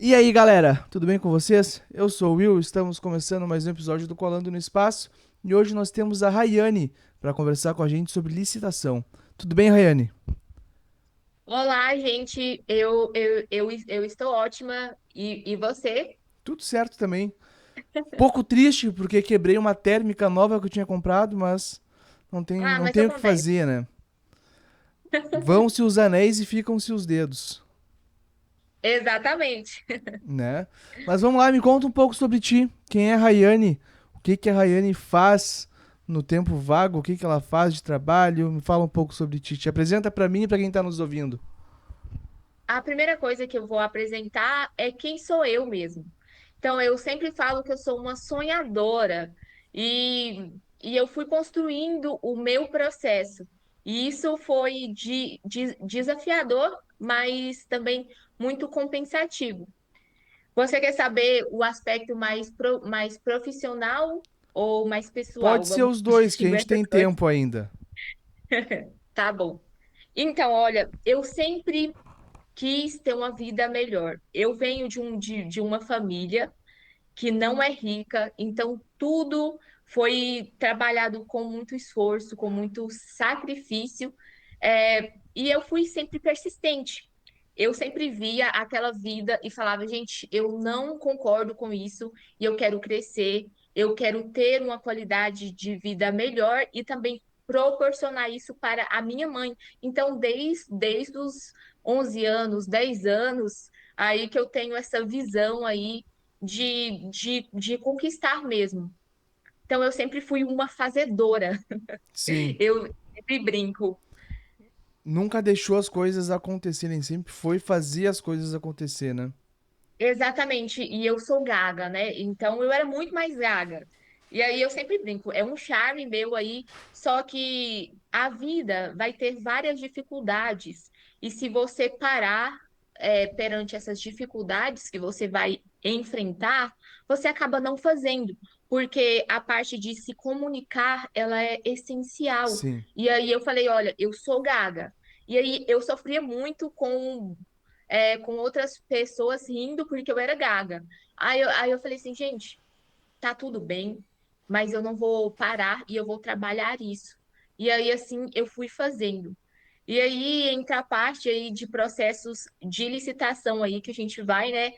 E aí, galera, tudo bem com vocês? Eu sou o Will, estamos começando mais um episódio do Colando no Espaço e hoje nós temos a Rayane para conversar com a gente sobre licitação. Tudo bem, Rayane? Olá, gente. Eu estou ótima. E você? Tudo certo também. Pouco triste porque quebrei uma térmica nova que eu tinha comprado, mas não tem, Ah, não mas tem o que acontece. fazer, né? Vão-se os anéis e ficam-se os dedos, Exatamente. né? Mas vamos lá, me conta um pouco sobre ti. Quem é a Rayane? O que que a Rayane faz no tempo vago? O que que ela faz de trabalho? Me fala um pouco sobre ti. Te apresenta para mim e para quem tá nos ouvindo. A primeira coisa que eu vou apresentar é quem sou eu mesmo. Então, eu sempre falo que eu sou uma sonhadora e eu fui construindo o meu processo. E isso foi desafiador, mas também muito compensativo. Você quer saber o aspecto mais profissional ou mais pessoal? Pode ser Vamos os dois, que a distinguir gente essas tem coisas. tempo ainda. Tá bom. Então, olha, eu sempre quis ter uma vida melhor. Eu venho de uma família que não é rica, então tudo foi trabalhado com muito esforço, com muito sacrifício, e eu fui sempre persistente. Eu sempre via aquela vida e falava, gente, eu não concordo com isso e eu quero crescer, eu quero ter uma qualidade de vida melhor e também proporcionar isso para a minha mãe. Então, desde os 11 anos, 10 anos, aí que eu tenho essa visão aí de conquistar mesmo. Então, eu sempre fui uma fazedora. Sim. Eu sempre brinco. Nunca deixou as coisas acontecerem, sempre foi fazer as coisas acontecer, né? Exatamente, e eu sou gaga, né? Então eu era muito mais gaga. E aí eu sempre brinco, é um charme meu aí, só que a vida vai ter várias dificuldades. E se você parar, perante essas dificuldades que você vai enfrentar, você acaba não fazendo, porque a parte de se comunicar, ela é essencial. Sim. E aí eu falei, olha, eu sou gaga. E aí eu sofria muito com outras pessoas rindo porque eu era gaga. Aí eu falei assim, gente, tá tudo bem, mas eu não vou parar e eu vou trabalhar isso. E aí, assim, eu fui fazendo. E aí entra a parte aí de processos de licitação aí que a gente vai, né,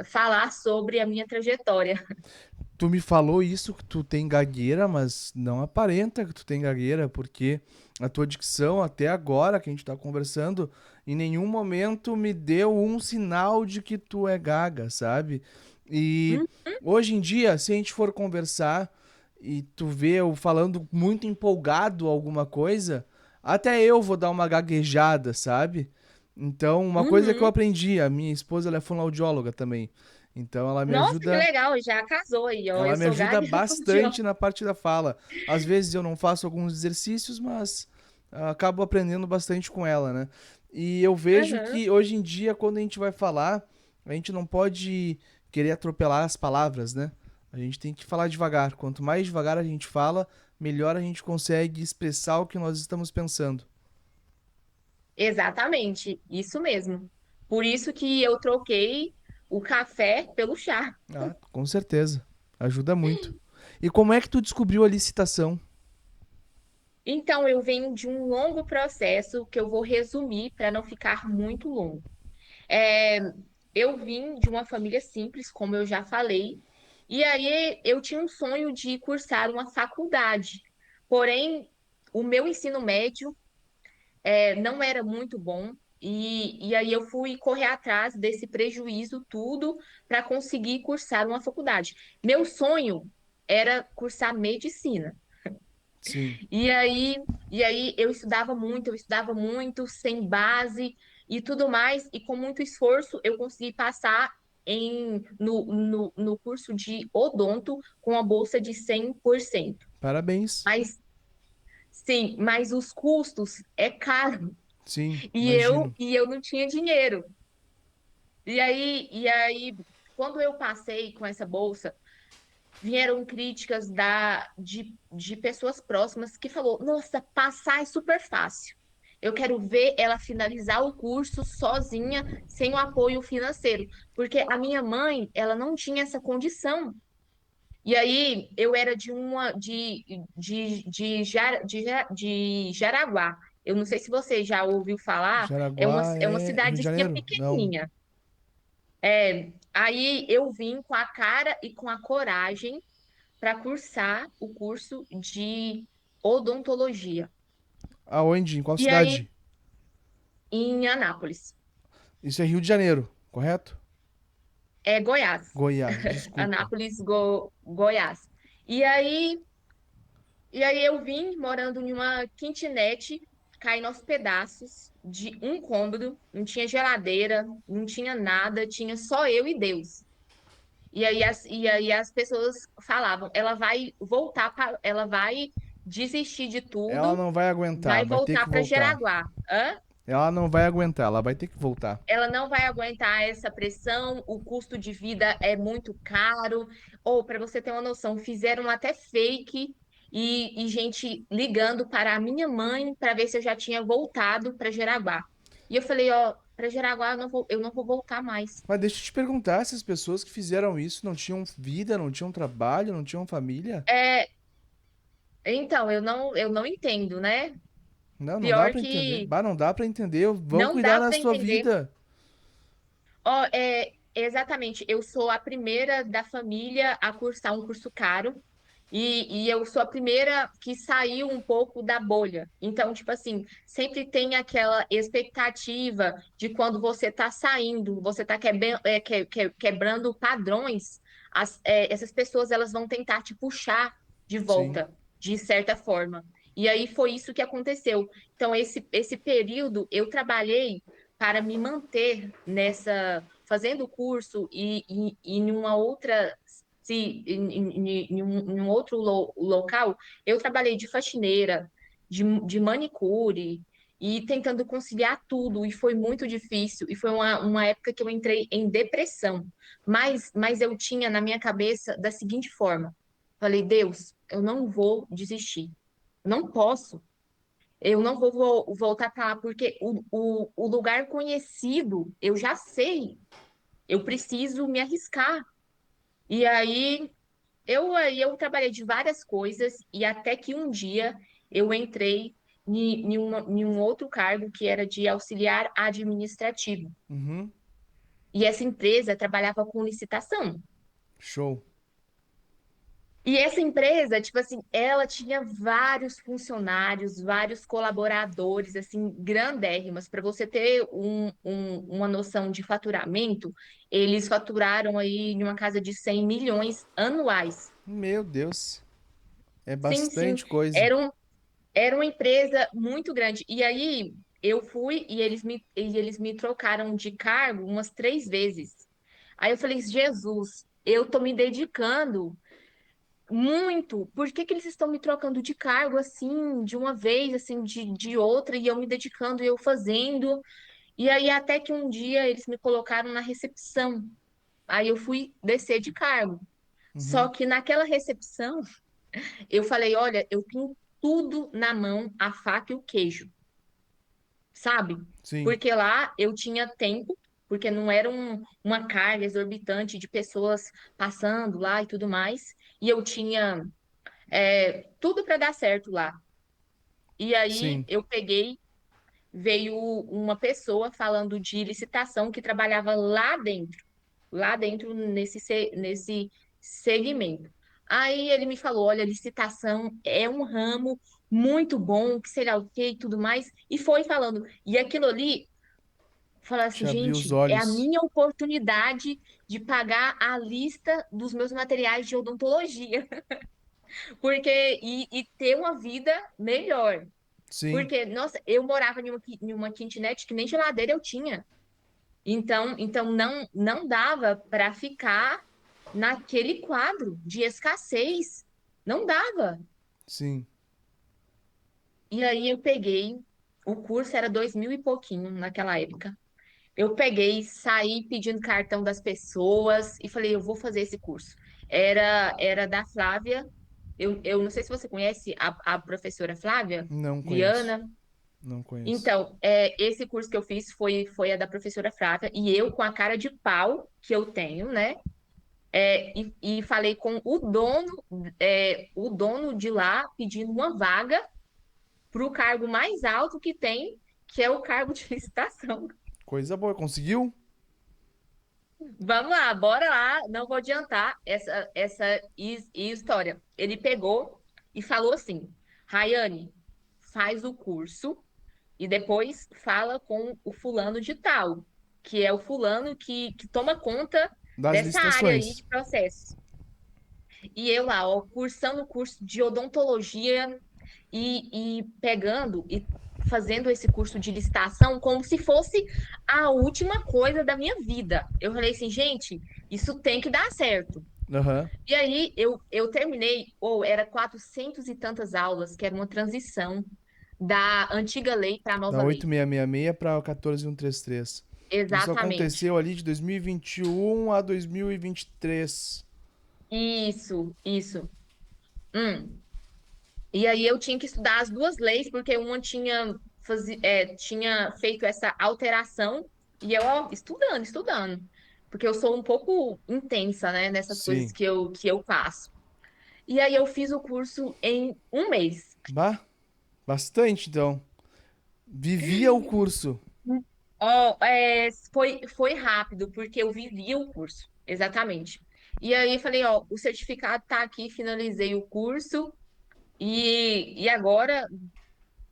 falar sobre a minha trajetória. Tu me falou isso que tu tem gagueira, mas não aparenta que tu tem gagueira, porque a tua dicção até agora que a gente tá conversando, em nenhum momento me deu um sinal de que tu é gaga, sabe? E Hum? hoje em dia, se a gente for conversar e tu vê eu falando muito empolgado alguma coisa, até eu vou dar uma gaguejada, sabe? Então, uma coisa que eu Uhum. aprendi, a minha esposa ela é fonoaudióloga também. Então ela me Nossa, que ajuda legal, já casou aí, ó. ela Eu me sou ajuda gaga e eu sou idiota. bastante na parte da fala. Às vezes eu não faço alguns exercícios, mas acabo aprendendo bastante com ela, né? E eu vejo Uhum. que hoje em dia, quando a gente vai falar, a gente não pode querer atropelar as palavras, né? A gente tem que falar devagar. Quanto mais devagar a gente fala, melhor a gente consegue expressar o que nós estamos pensando. Exatamente, isso mesmo. Por isso que eu troquei o café pelo chá. Ah, com certeza. Ajuda muito. E como é que tu descobriu a licitação? Então, eu venho de um longo processo que eu vou resumir para não ficar muito longo. É, eu vim de uma família simples, como eu já falei, e aí eu tinha um sonho de cursar uma faculdade. Porém, o meu ensino médio não era muito bom. E aí eu fui correr atrás desse prejuízo tudo para conseguir cursar uma faculdade. Meu sonho era cursar medicina. Sim. E aí eu estudava muito, sem base e tudo mais, e com muito esforço eu consegui passar no curso de odonto com a bolsa de 100%. Parabéns. Mas sim, mas os custos é caro Sim, e eu, imagino. e eu não tinha dinheiro. E aí, quando eu passei com essa bolsa, vieram críticas de pessoas próximas que falou, nossa, passar é super fácil. Eu quero ver ela finalizar o curso sozinha, sem o apoio financeiro, porque a minha mãe, ela não tinha essa condição. E aí eu era de Jaraguá. Eu não sei se você já ouviu falar, Jaraguá é uma é Rio de cidadezinha Janeiro? Não. pequenininha. É, aí eu vim com a cara e com a coragem para cursar o curso de odontologia. Aonde? Em qual E aí, cidade? em Anápolis, Isso é Rio de Janeiro, correto? é Goiás. Goiás, desculpa. Anápolis, Goiás. E aí, e aí eu vim morando em uma kitnet, caindo aos pedaços de um cômodo, não tinha geladeira, não tinha nada, tinha só eu e Deus. E aí as pessoas falavam, ela vai desistir de Ela tudo, não vai aguentar, vai vai ter voltar que para voltar. Jaraguá. Hã? Ela não vai aguentar, ela vai ter que voltar. Ela não vai aguentar essa pressão, o custo de vida é muito caro. Ou, para você ter uma noção, fizeram até fake e gente ligando para a minha mãe para ver se eu já tinha voltado para Jaraguá. E eu falei, ó, para Jaraguá eu não vou voltar mais. Mas deixa eu te perguntar, essas pessoas que fizeram isso não tinham vida, não tinham trabalho, não tinham família? É, então, eu não entendo, né? Não, não dá Pior pra entender. que Bah, não dá pra entender. Vão não cuidar dá da para sua entender. vida. Ó, exatamente, eu sou a primeira da família a cursar um curso caro e eu sou a primeira que saiu um pouco da bolha. Então, tipo assim, sempre tem aquela expectativa de quando você está saindo, você está quebrando padrões, essas pessoas elas vão tentar te puxar de Sim. volta, de certa forma. E aí foi isso que aconteceu. Então, esse período eu trabalhei para me manter fazendo o curso e em uma outra, se, em um outro local, eu trabalhei de faxineira, de manicure, e tentando conciliar tudo, e foi muito difícil, e foi uma época que eu entrei em depressão, mas eu tinha na minha cabeça da seguinte forma, falei, Deus, eu não vou desistir, não posso, eu não vou voltar para lá porque o lugar conhecido eu já sei. Eu preciso me arriscar. E aí eu trabalhei de várias coisas e até que um dia eu entrei em um outro cargo que era de auxiliar administrativo. Uhum. E essa empresa trabalhava com licitação. Show. E essa empresa, tipo assim, ela tinha vários funcionários, vários colaboradores, assim, grandérrimas. Para você ter uma noção de faturamento, eles faturaram aí em uma casa de 100 milhões anuais. Meu Deus. É Sim, sim, bastante coisa. era, um, era uma empresa muito grande. E aí eu fui e eles me trocaram de cargo umas 3 vezes. Aí eu falei, Jesus, eu tô me dedicando muito. Por que que eles estão me trocando de cargo assim, de uma vez, assim, de outra, e eu me dedicando e eu fazendo? E aí, até que um dia eles me colocaram na recepção. Aí eu fui descer de cargo. Só Uhum. que naquela recepção, eu falei: olha, eu tenho tudo na mão, a faca e o queijo, sabe? Sim. Porque lá eu tinha tempo. Porque não era uma carga exorbitante de pessoas passando lá e tudo mais. E eu tinha tudo para dar certo lá. E aí Sim. eu peguei, veio uma pessoa falando de licitação que trabalhava lá dentro nesse segmento. Aí ele me falou: olha, licitação é um ramo muito bom, que sei lá o quê e tudo mais, e foi falando. E aquilo ali, falar assim, Te abriu os gente, é a olhos. minha oportunidade de pagar a lista dos meus materiais de odontologia, porque e ter uma vida melhor. Sim. Porque, nossa, eu morava em uma kitnet que nem geladeira eu tinha. Então não dava para ficar naquele quadro de escassez. Não dava. Sim. E aí eu peguei, o curso era 2.000 e pouquinho naquela época. Eu peguei, saí pedindo cartão das pessoas e falei, eu vou fazer esse curso. Era da Flávia. Eu não sei se você conhece a professora Flávia Não conheço. Viana. Não conheço. Então, esse curso que eu fiz foi a da professora Flávia, e eu, com a cara de pau que eu tenho, né? E falei com o dono de lá pedindo uma vaga para o cargo mais alto que tem, que é o cargo de licitação. Coisa boa. Conseguiu? Vamos lá, bora lá. Não vou adiantar essa história. Ele pegou e falou assim: Rayane, faz o curso e depois fala com o fulano de tal, que é o fulano que toma conta Das dessa área aí de licitações. processos. E eu lá, ó, cursando o curso de odontologia e pegando e fazendo esse curso de licitação como se fosse a última coisa da minha vida. Eu falei assim, gente, isso tem que dar certo. Aham. E aí eu terminei, ou era 400 e tantas aulas, que era uma transição da antiga lei para a Da nova lei. 8666 para 14133. Isso Exatamente. aconteceu ali de 2021 a 2023. Isso, isso. Hum. E aí eu tinha que estudar as duas leis, porque uma tinha feito essa alteração, e eu, ó, estudando, estudando. Porque eu sou um pouco intensa, né, nessas coisas Sim. que eu faço. E aí eu fiz o curso em um mês. Bah, bastante então. Vivia o curso. Ó, foi rápido, porque eu vivi o curso, exatamente. E aí falei, ó, o certificado tá aqui, finalizei o curso, e agora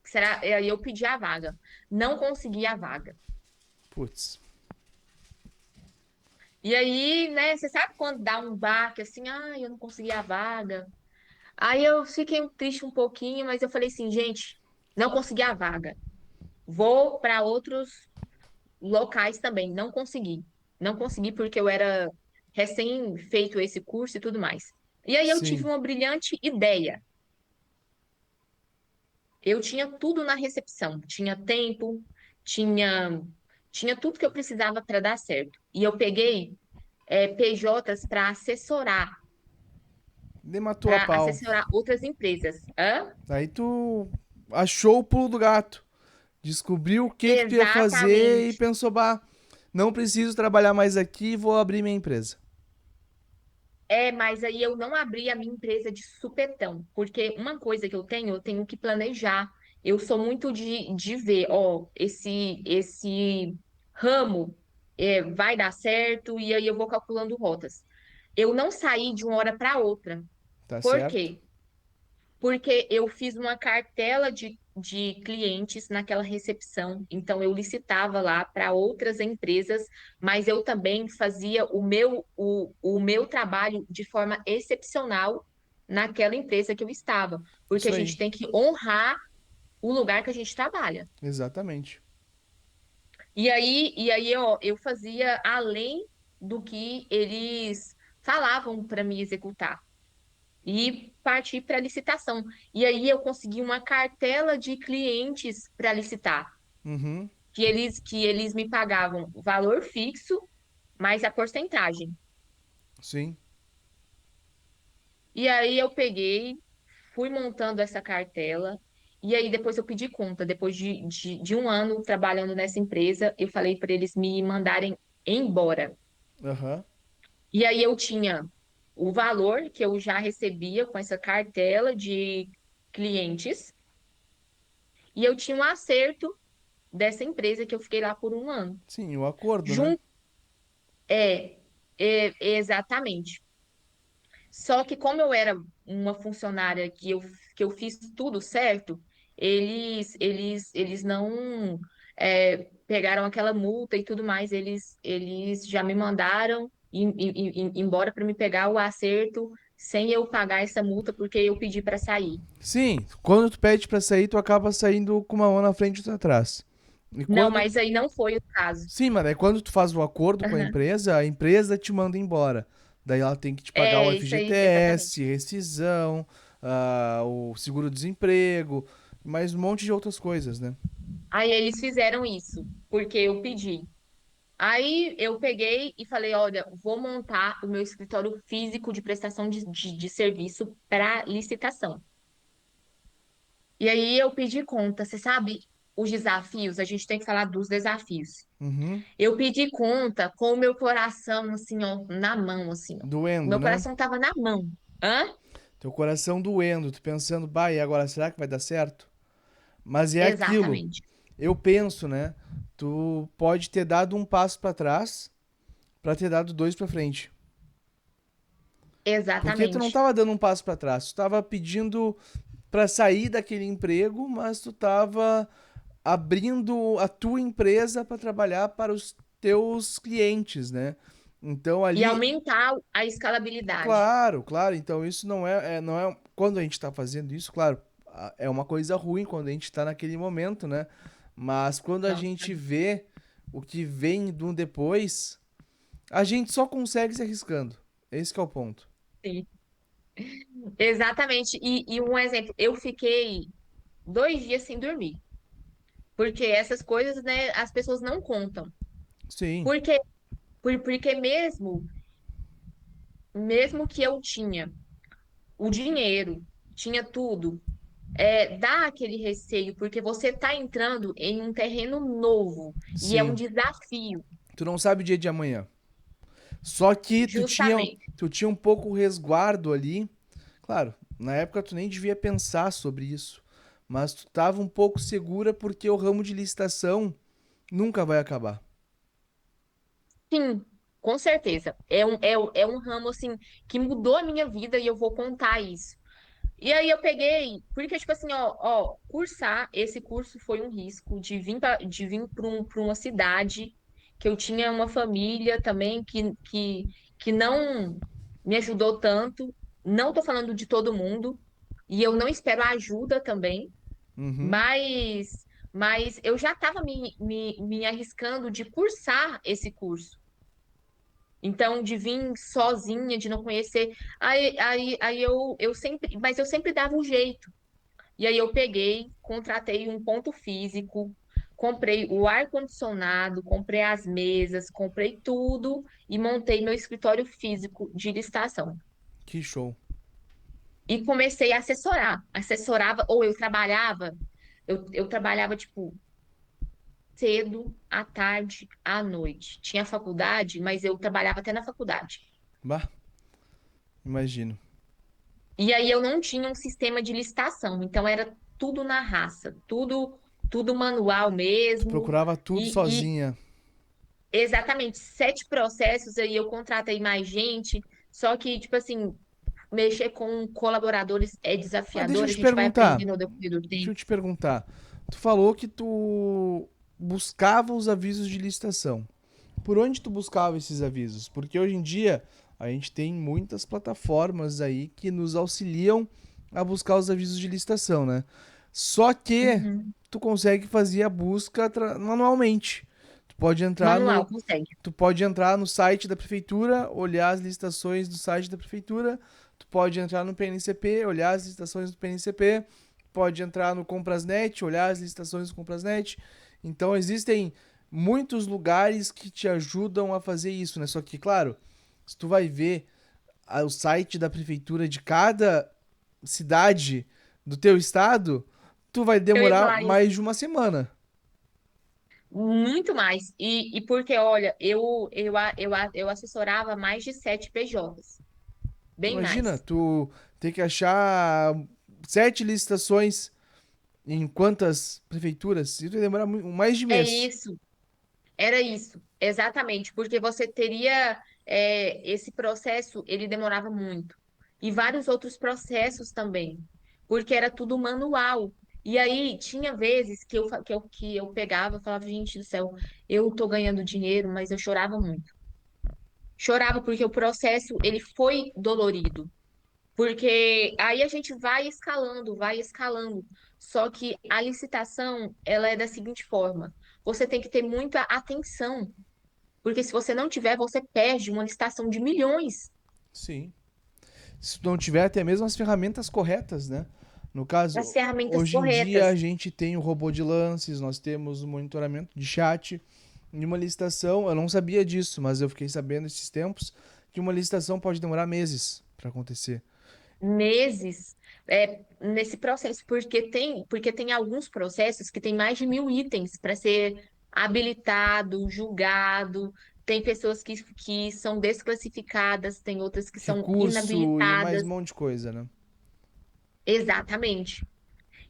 será? E aí eu pedi a vaga. Não consegui a vaga. Putz. E aí, né, você sabe quando dá um baque assim, ah, eu não consegui a vaga. Aí eu fiquei triste um pouquinho, mas eu falei assim, gente, não consegui a vaga. Vou para outros locais também. Não consegui. Não consegui porque eu era recém feito esse curso e tudo mais. E aí eu tive Sim. uma brilhante ideia. Eu tinha tudo na recepção, tinha tempo, tinha tinha tudo que eu precisava para dar certo. E eu peguei PJs Nem matou a para pau. assessorar outras empresas. Hã? Aí tu achou o pulo do gato. Descobriu o que tu ia fazer e Exatamente. pensou, bah, não preciso trabalhar mais aqui, vou abrir minha empresa. Mas aí eu não abri a minha empresa de supetão, porque uma coisa que eu tenho que planejar. Eu sou muito de ver, ó, esse ramo vai dar certo, e aí eu vou calculando rotas. Eu não saí de uma hora para outra. Tá Por certo? quê? Porque eu fiz uma cartela de clientes naquela recepção, então eu licitava lá para outras empresas, mas eu também fazia o meu trabalho de forma excepcional naquela empresa que eu estava, porque a Isso gente aí. tem que honrar o lugar que a gente trabalha. Exatamente. E aí ó, eu fazia além do que eles falavam para me executar e partir para licitação. E aí eu consegui uma cartela de clientes para licitar, Uhum. que eles me pagavam o valor fixo mais a porcentagem. Sim. E aí eu peguei, fui montando essa cartela, e aí depois eu pedi conta. Depois de um ano trabalhando nessa empresa, eu falei para eles me mandarem embora. Aham. E aí eu tinha o valor que eu já recebia com essa cartela de clientes, e eu tinha um acerto dessa empresa que eu fiquei lá por um ano. Sim, o acordo, né? Jun é, exatamente. Só que como eu era uma funcionária que eu fiz tudo certo, eles não pegaram aquela multa e tudo mais, eles já me mandaram embora para me pegar o acerto sem eu pagar essa multa porque eu pedi para sair. Sim, quando tu pede pra sair, tu acaba saindo com uma mão na frente e outra atrás. E Não, quando. mas aí não foi o caso. Sim, mas daí quando tu faz o acordo com Aham. a empresa te manda embora. Daí ela tem que te pagar o É isso aí, exatamente. FGTS, rescisão, o seguro-desemprego, mais um monte de outras coisas, né? Aí eles fizeram isso, porque eu pedi. Aí eu peguei e falei, olha, vou montar o meu escritório físico de prestação de serviço para licitação. E aí eu pedi conta, você sabe? os desafios, a gente tem que falar dos desafios. Uhum. Eu pedi conta com o meu coração, assim, ó, na mão, assim, ó. O Doendo, meu né? coração tava na mão. Hã? Teu coração doendo, tu pensando, bah, e agora será que vai dar certo? Mas é aquilo. Exatamente. Eu penso, né? Tu pode ter dado um passo pra trás pra ter dado dois pra frente. Porque tu não Exatamente. tava dando um passo pra trás, tu tava pedindo pra sair daquele emprego, mas tu tava abrindo a tua empresa pra trabalhar para os teus clientes, né? Então E ali, aumentar a escalabilidade. claro, claro. Então isso não é quando a gente tá fazendo isso, claro, é uma coisa ruim quando a gente tá naquele momento, né? Mas quando a Nossa, gente vê o que vem do depois, a gente só consegue se arriscando. Esse que é o ponto. sim. Exatamente. E um exemplo, eu fiquei 2 dias sem dormir. Porque essas coisas, né, as pessoas não contam. Sim. Porque, porque mesmo que eu tinha o dinheiro, tinha tudo, dá aquele receio, porque você está entrando em um terreno novo e é um Sim. desafio, Tu não sabe o dia de amanhã. Só que justamente. tu tinha um pouco resguardo ali. Claro, na época tu nem devia pensar sobre isso. Mas tu tava um pouco segura porque o ramo de licitação nunca vai acabar. Sim, com certeza. É um ramo assim que mudou a minha vida e eu vou contar isso. E aí eu peguei, porque, tipo assim, cursar esse curso foi um risco de vir para uma cidade que eu tinha uma família também que não me ajudou tanto. Não tô falando de todo mundo, e eu não espero ajuda também, Uhum, mas eu já estava me arriscando de cursar esse curso. Então, de vir sozinha, de não conhecer. Aí mas eu sempre dava um jeito. E aí eu peguei, contratei um ponto físico, comprei o ar-condicionado, comprei as mesas, comprei tudo e montei meu escritório físico de licitação. que show. E comecei a assessorar. Assessorava, ou eu trabalhava, tipo, cedo, à tarde, à noite. Tinha faculdade, mas eu trabalhava até na faculdade. Bah, imagino. E aí eu não tinha um sistema de licitação, então era tudo na raça, tudo manual Tu mesmo. procurava tudo E sozinha. exatamente 7 processos aí eu contratei mais gente, só que tipo assim, mexer com colaboradores é Mas deixa eu desafiador, a te gente vai perguntar. aprendendo ao decorrer do Deixa eu tempo. te perguntar. Tu falou que tu buscava os avisos de licitação. Por onde tu buscava esses avisos? Porque hoje em dia a gente tem muitas plataformas aí que nos auxiliam a buscar os avisos de licitação, né? Só que Uhum. tu consegue fazer a busca manualmente. Tu pode entrar Manual, no consegue. Tu pode entrar no site da prefeitura, olhar as licitações do site da prefeitura. Tu pode entrar no PNCP, olhar as licitações do PNCP. Pode entrar no Comprasnet, olhar as licitações do Comprasnet. Então existem muitos lugares que te ajudam a fazer isso, né? Só que, claro, se tu vai ver o site da prefeitura de cada cidade do teu estado, tu vai Eu ia demorar falar isso. mais de uma semana. Muito mais. E porque, olha, eu assessorava mais de 7 PJs, Tu bem imagina, mais. tu ter que achar sete licitações em quantas prefeituras? Isso vai demorar mais de É mês. isso. Era isso, exatamente, porque você teria esse processo, ele demorava muito. E vários outros processos também, porque era tudo manual. E aí tinha vezes que eu pegava e falava, gente do céu, eu tô ganhando dinheiro, mas eu chorava muito. Chorava porque o processo, ele foi dolorido. Porque aí a gente vai escalando, vai escalando. Só que a licitação, ela é da seguinte forma: você tem que ter muita atenção, porque se você não tiver, você perde uma licitação de milhões Sim. Se tu não tiver até mesmo as ferramentas corretas, né? No das caso, ferramentas hoje em dia corretas. a gente tem o robô de lances, nós temos o monitoramento de chat. Em uma licitação, eu não sabia disso, mas eu fiquei sabendo esses tempos que uma licitação pode demorar meses para acontecer. meses nesse processo, porque tem alguns processos que tem mais de 1.000 itens para ser habilitado, julgado. Tem pessoas que são desclassificadas, tem outras que são Recurso e mais um inabilitadas. monte de coisa, né? Exatamente.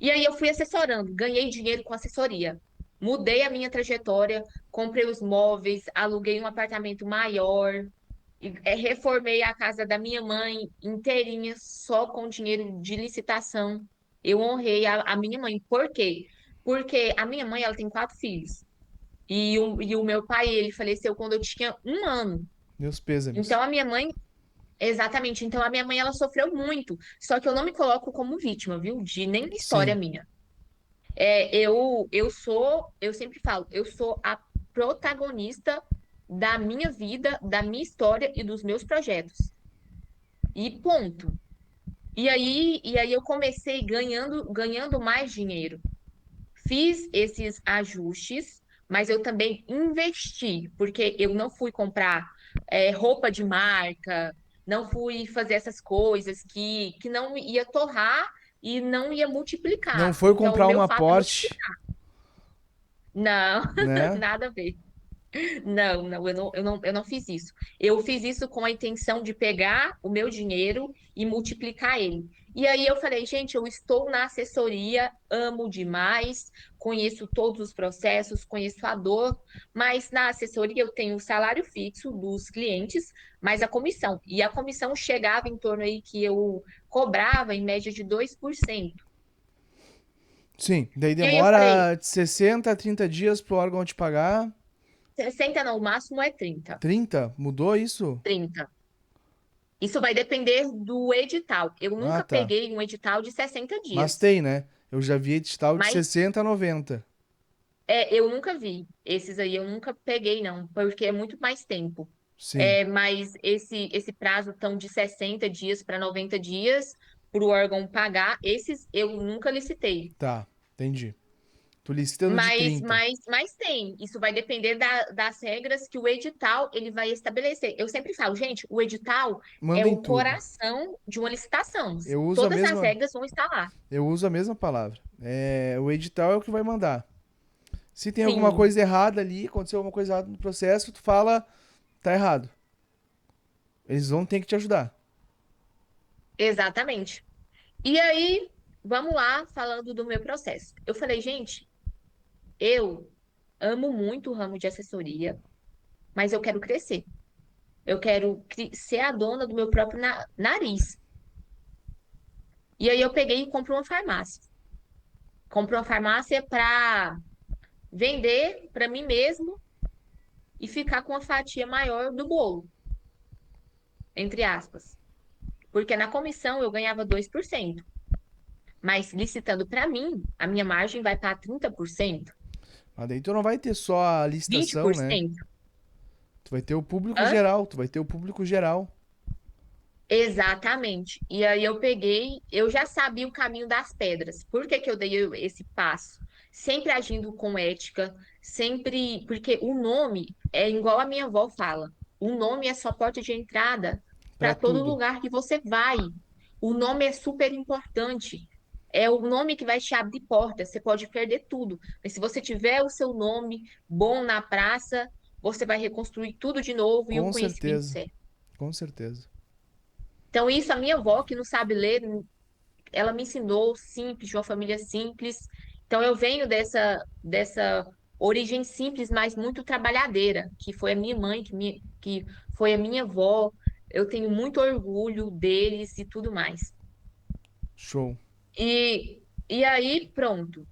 E aí eu fui assessorando, ganhei dinheiro com assessoria. Mudei a minha trajetória, comprei os móveis, aluguei um apartamento maior, reformei a casa da minha mãe inteirinha só com dinheiro de licitação. Eu honrei a minha mãe. Por quê? Porque a minha mãe, ela tem 4 filhos. E o meu pai, ele faleceu quando eu tinha 1 ano. Meus pêsames. Então a minha mãe, exatamente, então a minha mãe, ela sofreu muito. Só que eu não me coloco como vítima, viu? De nenhuma história Sim. minha. Eu sempre falo, eu sou a protagonista da minha vida, da minha história e dos meus projetos. E ponto. E aí eu comecei ganhando mais dinheiro. Fiz esses ajustes, mas eu também investi, porque eu não fui comprar roupa de marca, não fui fazer essas coisas que não ia torrar e não ia Não multiplicar. foi Então, o comprar meu uma fato é Porsche, multiplicar. Não, né? nada a ver. Não, não, eu não fiz isso. Eu fiz isso com a intenção de pegar o meu dinheiro e multiplicar ele. E aí eu falei, gente, eu estou na assessoria, amo demais, conheço todos os processos, conheço a dor, mas na assessoria eu tenho o salário fixo dos clientes, mas a comissão. E a comissão chegava em torno aí que eu cobrava em média de 2%. Sim. Daí E aí eu falei, demora de 60 a 30 dias pro órgão te pagar. 60 não, o máximo é 30. 30? Mudou isso? 30. Isso vai depender do edital. Eu Ah, nunca tá. peguei um edital de 60 Mas dias, tem, né? Eu já vi edital de mas 60 a 90. eu nunca vi. Esses aí eu nunca peguei, não, porque é muito mais tempo. Sim. Mas esse prazo tão de 60 dias para 90 dias para o órgão pagar, esses eu nunca licitei. Tá. Entendi. Tu licitando de Mas, 30. mas, mas tem. Isso vai depender das regras que o edital ele vai estabelecer. Eu sempre falo, gente, o edital é Manda em o tudo. coração de uma licitação. Eu uso a Todas as mesma, regras vão estar lá. eu uso a mesma palavra. O edital é o que vai mandar. Se tem alguma Sim, coisa errada ali, aconteceu alguma coisa errada no processo, tu fala, tá errado. Eles vão ter que te ajudar. exatamente. E aí, vamos lá, falando do meu processo. Eu falei, gente, eu amo muito o ramo de assessoria, mas eu quero crescer. Eu quero ser a dona do meu próprio nariz. E aí eu peguei e comprei uma farmácia. Comprei uma farmácia para vender para mim mesmo e ficar com uma fatia maior do bolo, entre aspas. Porque na comissão eu ganhava 2%, mas licitando para mim, a minha margem vai para 30%, Mas daí tu não vai ter só a vinte licitação, por né? cento. Tu vai ter o público Hã? geral, tu vai ter o público geral. Exatamente. E aí eu peguei, eu já sabia o caminho das pedras. Por que que eu dei esse passo? Sempre agindo com ética, sempre, porque o nome é igual a minha avó fala. O nome é sua porta de entrada Pra para todo tudo. lugar que você vai. O nome é super importante. É o nome que vai te abrir portas. Você pode perder tudo, mas se você tiver o seu nome bom na praça, você vai reconstruir tudo de novo e o Com conhecimento certeza. certo. Com certeza. Então, isso a minha avó, que não sabe ler, ela me ensinou simples, de uma família simples. Então, eu venho dessa origem simples, mas muito trabalhadeira, que foi a minha mãe, que foi a minha avó. Eu tenho muito orgulho deles e tudo mais. Show. E aí, pronto,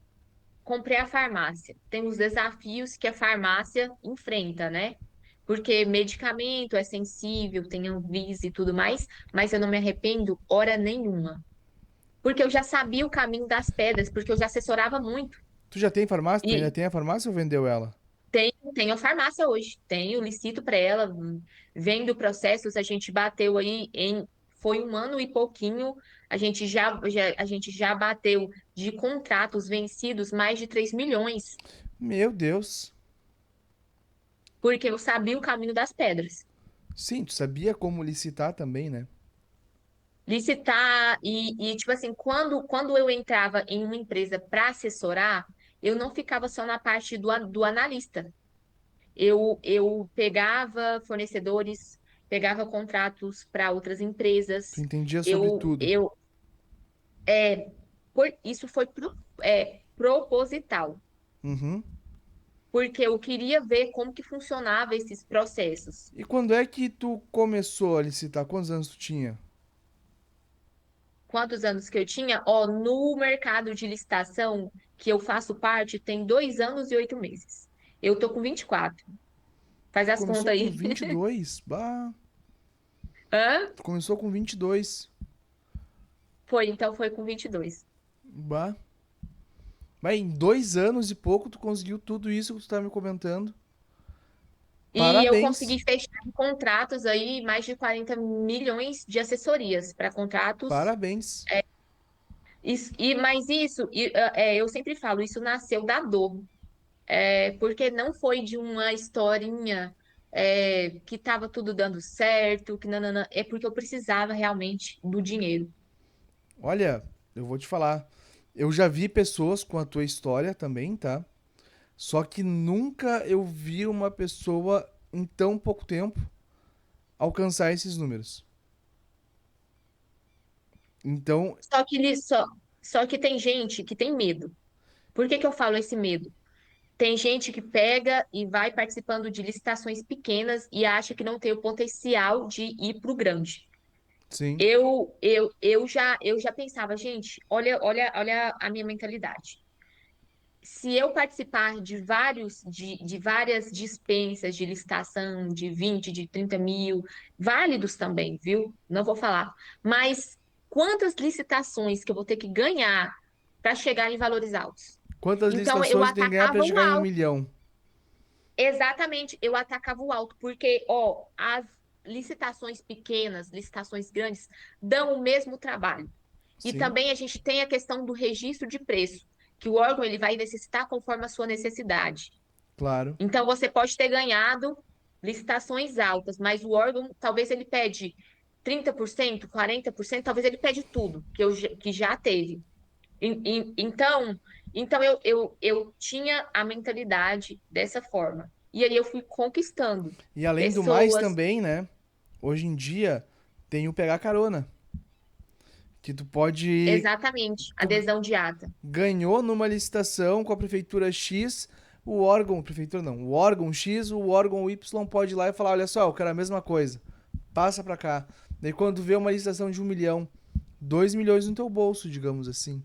comprei a farmácia. Tem os desafios que a farmácia enfrenta, né? Porque medicamento é sensível, tem Anvisa e tudo mais, mas eu não me arrependo hora nenhuma. Porque eu já sabia o caminho das pedras, porque eu já assessorava muito. Tu já tem farmácia? Tu ainda E tem a farmácia ou vendeu ela? tenho a farmácia hoje, tenho, licito para ela, vendo processos, a gente bateu aí foi 1 ano e pouquinho, a gente já bateu de contratos vencidos mais de 3 milhões, Meu Deus. porque eu sabia o caminho das pedras. Sim, tu sabia como licitar também, né? licitar tipo assim, quando eu entrava em uma empresa para assessorar, eu não ficava só na parte do analista. Eu pegava fornecedores, pegava contratos para outras Tu empresas. entendia sobre Eu, tudo. eu, isso foi proposital, Uhum. porque eu queria ver como que funcionava esses processos. E quando é que tu começou a licitar? Quantos anos tu tinha? Quantos anos que eu tinha? Ó, no mercado de licitação que eu faço parte, tem 2 anos e 8 meses. Eu tô com 24. Faz Tu as começou contas com aí. 22? Bah, Hã? tu começou com 22. Então foi com 22. Bah. Mas em 2 anos e pouco tu conseguiu tudo isso que tu tá me comentando. E eu Parabéns. consegui fechar contratos aí, mais de 40 milhões de assessorias para contratos. Parabéns. Mas isso, eu sempre falo, isso nasceu da dor. Porque não foi de uma historinha que estava tudo dando certo, que nanana, é porque eu precisava realmente do dinheiro. Olha, eu vou te falar. Eu já vi pessoas com a tua história também, tá? Só que nunca eu vi uma pessoa em tão pouco tempo alcançar esses números. Então, Só que, só que tem gente que tem medo. Por que que eu falo esse medo? Tem gente que pega e vai participando de licitações pequenas e acha que não tem o potencial de ir para o grande. sim, Eu já pensava, gente, olha a minha mentalidade. Se eu participar de várias dispensas de licitação de 20, de 30 mil, válidos também, viu? Não vou falar. Mas quantas licitações que eu vou ter que ganhar para chegar em valores altos? quantas Então, eu licitações tu tem que ganhar pra atacava o chegar em um alto. milhão? Exatamente, eu atacava o alto, porque, ó, as licitações pequenas, licitações grandes, dão o mesmo trabalho. E Sim, também a gente tem a questão do registro de preço, que o órgão ele vai necessitar conforme a sua necessidade. claro, Então você pode ter ganhado licitações altas, mas o órgão talvez ele pede 30%, 40%, talvez ele pede tudo, que já teve. Então eu tinha a mentalidade dessa forma. E aí eu fui conquistando e além do mais pessoas, também, né? Hoje em dia tem o pegar carona, que tu pode, exatamente, tu adesão de ata. ganhou numa licitação com a prefeitura X, o órgão, prefeitura não, o órgão X, o órgão Y pode ir lá e falar, olha só, eu quero a mesma coisa, passa pra cá. Daí quando vê uma licitação de 1 milhão, 2 milhões no teu bolso, digamos assim.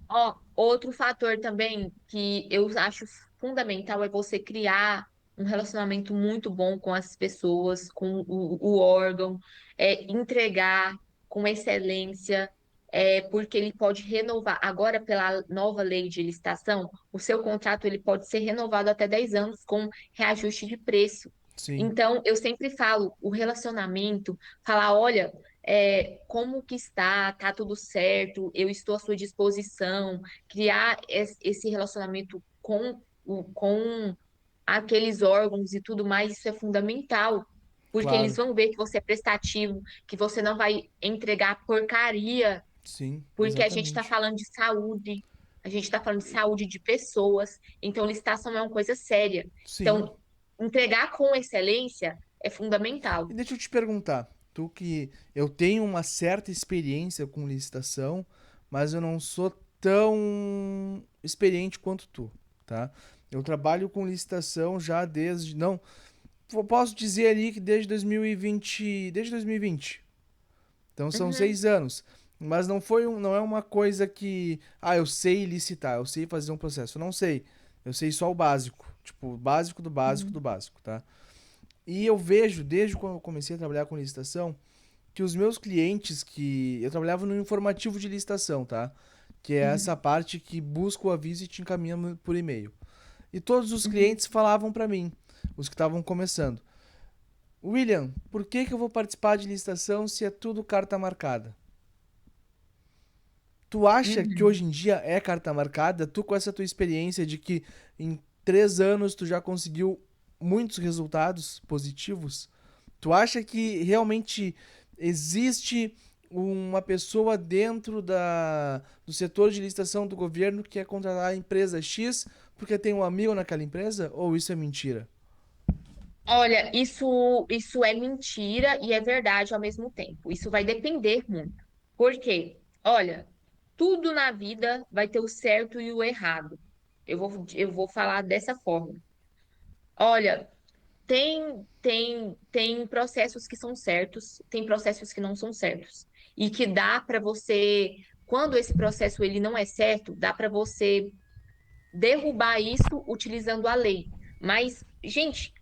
Ó, outro fator também que eu acho fundamental é você criar um relacionamento muito bom com as pessoas, com o órgão, entregar com excelência, porque ele pode renovar. Agora, pela nova lei de licitação, o seu contrato ele pode ser renovado até 10 anos com reajuste de preço. Sim, Então, eu sempre falo, o relacionamento, falar, olha, como que está, tá tudo certo, eu estou à sua disposição, criar esse relacionamento com aqueles órgãos e tudo mais, isso é fundamental, porque eles claro. vão ver que você é prestativo, que você não vai entregar porcaria, Sim, porque a gente está exatamente. falando de saúde, a gente está falando de saúde de pessoas, então licitação é uma coisa séria. Sim. Então, entregar com excelência é fundamental. E deixa eu te perguntar, tu que eu tenho uma certa experiência com licitação, mas eu não sou tão experiente quanto tu, tá? Eu trabalho com licitação já desde, não, eu posso dizer ali que desde 2020, desde 2020. Então são Uhum, 6 anos. Mas não é uma coisa que, eu sei licitar, eu sei fazer um processo. Eu não sei. Eu sei só o básico. Tipo, o básico do básico do uhum, básico, tá? E eu vejo, desde quando eu comecei a trabalhar com licitação, que os meus clientes que. Eu trabalhava no informativo de licitação, tá? Que é essa uhum, parte que busca o aviso e te encaminha por e-mail. E todos os uhum, clientes falavam para mim, os que estavam começando: William, por que eu vou participar de licitação se é tudo carta marcada? Tu acha que uhum. hoje em dia é carta marcada? Tu com essa tua experiência de que em 3 anos tu já conseguiu muitos resultados positivos? Tu acha que realmente existe uma pessoa dentro do setor de licitação do governo que quer contratar a empresa X porque tem um amigo naquela empresa? Ou isso é mentira? Olha, isso é mentira e é verdade ao mesmo tempo. Isso vai depender muito. Por quê? Olha, tudo na vida vai ter o certo e o errado. Eu vou falar dessa forma. Olha, tem processos que são certos, tem processos que não são certos. E que dá para você, quando esse processo ele não é certo, dá para você derrubar isso utilizando a lei. Mas, gente,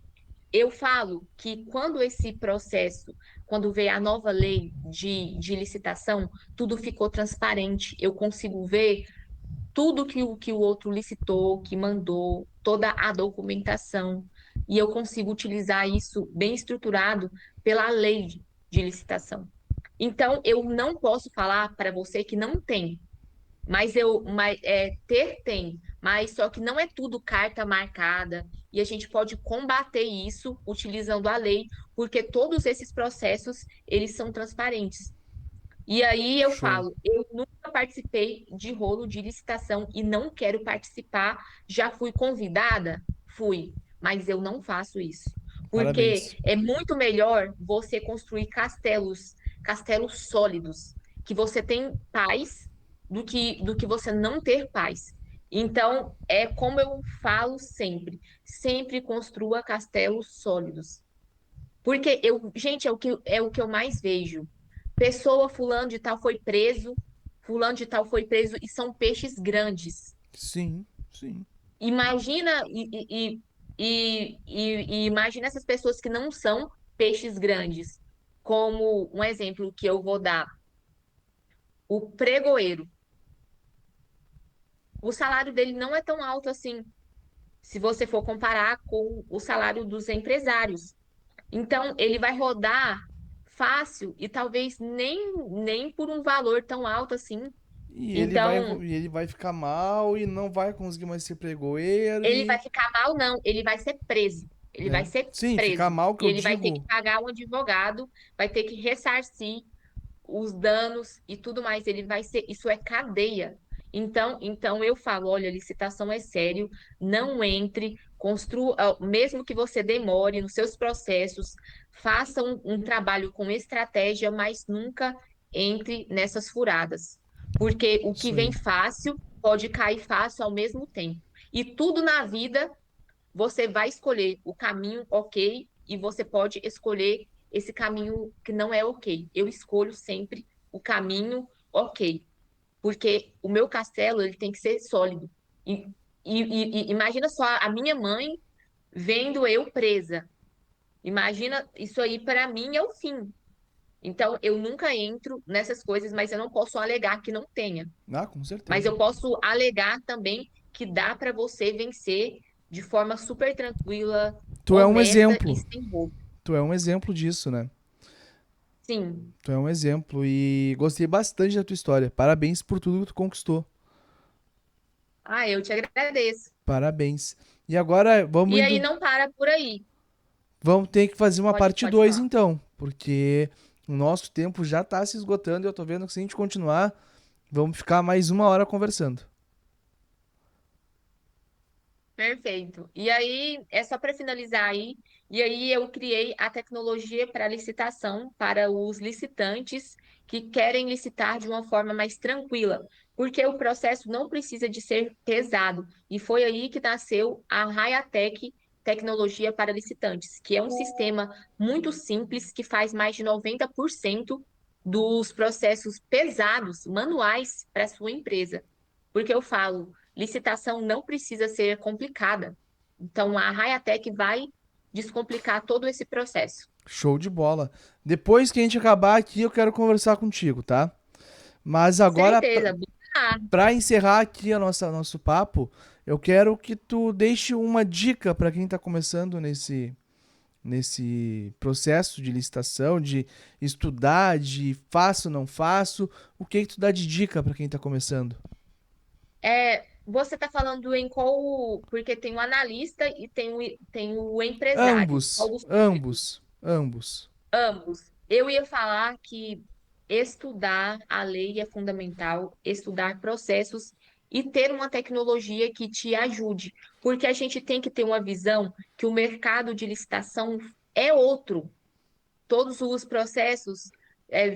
eu falo que quando esse processo, quando veio a nova lei de licitação, tudo ficou transparente. Eu consigo ver tudo que o outro licitou, que mandou, toda a documentação. E eu consigo utilizar isso bem estruturado pela lei de licitação. Então, eu não posso falar para você que não tem. Ter tem, mas só que não é tudo carta marcada e a gente pode combater isso utilizando a lei, porque todos esses processos eles são transparentes. E aí eu Show. falo, eu nunca participei de rolo de licitação e não quero participar. Já fui convidada? Fui, mas eu não faço isso. Parabéns. Porque é muito melhor você construir castelos, castelos sólidos, que você tem paz do que você não ter paz. Então, é como eu falo sempre, sempre construa castelos sólidos. Porque gente, é o que eu mais vejo. Pessoa fulano de tal foi preso, fulano de tal foi preso e são peixes grandes. Sim, sim. Imagina e imagina essas pessoas que não são peixes grandes. Como um exemplo que eu vou dar, o pregoeiro. O salário dele não é tão alto assim, se você for comparar com o salário dos empresários. Então, ele vai rodar fácil e talvez nem por um valor tão alto assim. E Então, ele vai ficar mal e não vai conseguir mais ser pregoeiro ele vai e. ficar mal, não, ele vai ser preso. Ele vai É. ser Sim, ficar preso. mal que E eu ele vai ter que digo. pagar um advogado, vai ter que ressarcir os danos e tudo mais, ele vai ser, isso é cadeia. Então eu falo, olha, licitação é sério, não entre, construa, mesmo que você demore nos seus processos, faça um trabalho com estratégia, mas nunca entre nessas furadas, porque o que Isso vem aí. fácil pode cair fácil ao mesmo tempo. E tudo na vida você vai escolher o caminho ok e você pode escolher esse caminho que não é ok. Eu escolho sempre o caminho ok, porque o meu castelo ele tem que ser sólido. E, e imagina só a minha mãe vendo eu presa. Imagina, isso aí para mim é o fim. Então eu nunca entro nessas coisas, mas eu não posso alegar que não tenha. Ah, com Mas certeza. eu posso alegar também que dá para você vencer de forma super tranquila, Tu é um honesta e exemplo. sem roubo. Tu é um exemplo disso, né? Sim. Tu é um exemplo e gostei bastante da tua história. Parabéns por tudo que tu conquistou. Ah, eu te agradeço. Parabéns. E agora E aí não para por aí. vamos ter que fazer uma Pode, parte pode 2 falar. então, porque o nosso tempo já tá se esgotando e eu tô vendo que se a gente continuar, vamos ficar mais uma hora conversando. Perfeito. E aí, é só para finalizar aí. E aí, eu criei a tecnologia para licitação para os licitantes que querem licitar de uma forma mais tranquila, porque o processo não precisa de ser pesado. E foi aí que nasceu a Raiatec Tecnologia para Licitantes, que é um sistema muito simples que faz mais de 90% dos processos pesados, manuais, para a sua empresa. Porque eu falo. Licitação não precisa ser complicada. Então, a Raiatec vai descomplicar todo esse processo. Show de bola. Depois que a gente acabar aqui, eu quero conversar contigo, tá? Mas agora, Certeza. Ah, pra encerrar aqui a nosso papo, eu quero que tu deixe uma dica pra quem tá começando nesse processo de licitação, de estudar, de faço, não faço. O que que tu dá de dica pra quem tá começando? você está falando em qual. Porque tem o analista e tem o empresário. Qual Ambos, dos tipos? ambos, ambos. Ambos. Eu ia falar que. estudar a lei é fundamental, estudar processos e ter uma tecnologia que te ajude, porque a gente tem que ter uma visão que o mercado de licitação é outro. Todos os processos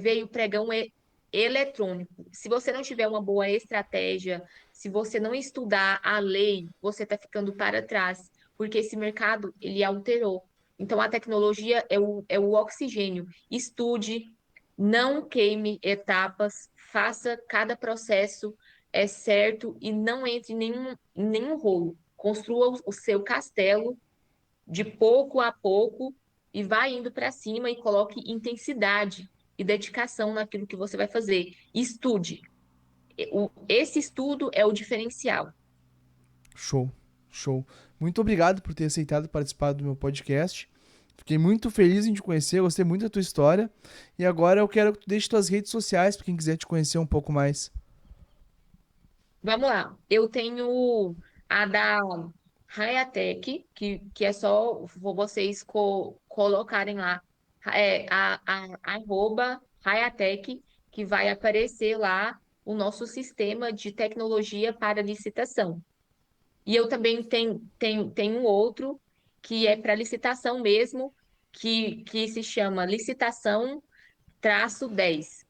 veio pregão eletrônico. Se você não tiver uma boa estratégia, se você não estudar a lei, você está ficando para trás, porque esse mercado ele alterou. Então a tecnologia é o oxigênio. Estude, não queime etapas, faça cada processo certo e não entre em nenhum rolo. Construa o seu castelo de pouco a pouco e vai indo para cima e coloque intensidade e dedicação naquilo que você vai fazer. Estude. Esse estudo é o diferencial. Show, show. Muito obrigado por ter aceitado participar do meu podcast. Fiquei muito feliz em te conhecer, gostei muito da tua história. E agora eu quero que tu deixe tuas redes sociais para quem quiser te conhecer um pouco mais. Vamos lá. Eu tenho a da Hayatech, que é só vocês colocarem lá arroba Hayatech, que vai aparecer lá o nosso sistema de tecnologia para licitação. E eu também tenho um outro que é para licitação mesmo, que se chama licitação-10.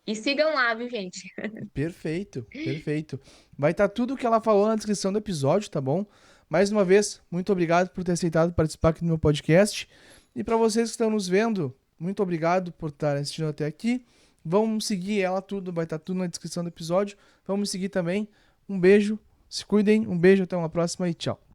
E sigam lá, viu, gente? Perfeito, perfeito. Vai estar tudo o que ela falou na descrição do episódio, tá bom? Mais uma vez, muito obrigado por ter aceitado participar aqui do meu podcast. E para vocês que estão nos vendo, muito obrigado por estar assistindo até aqui. Vamos seguir ela tudo, vai estar tudo na descrição do episódio. Vamos seguir também. Um beijo, se cuidem, um beijo, até uma próxima e tchau.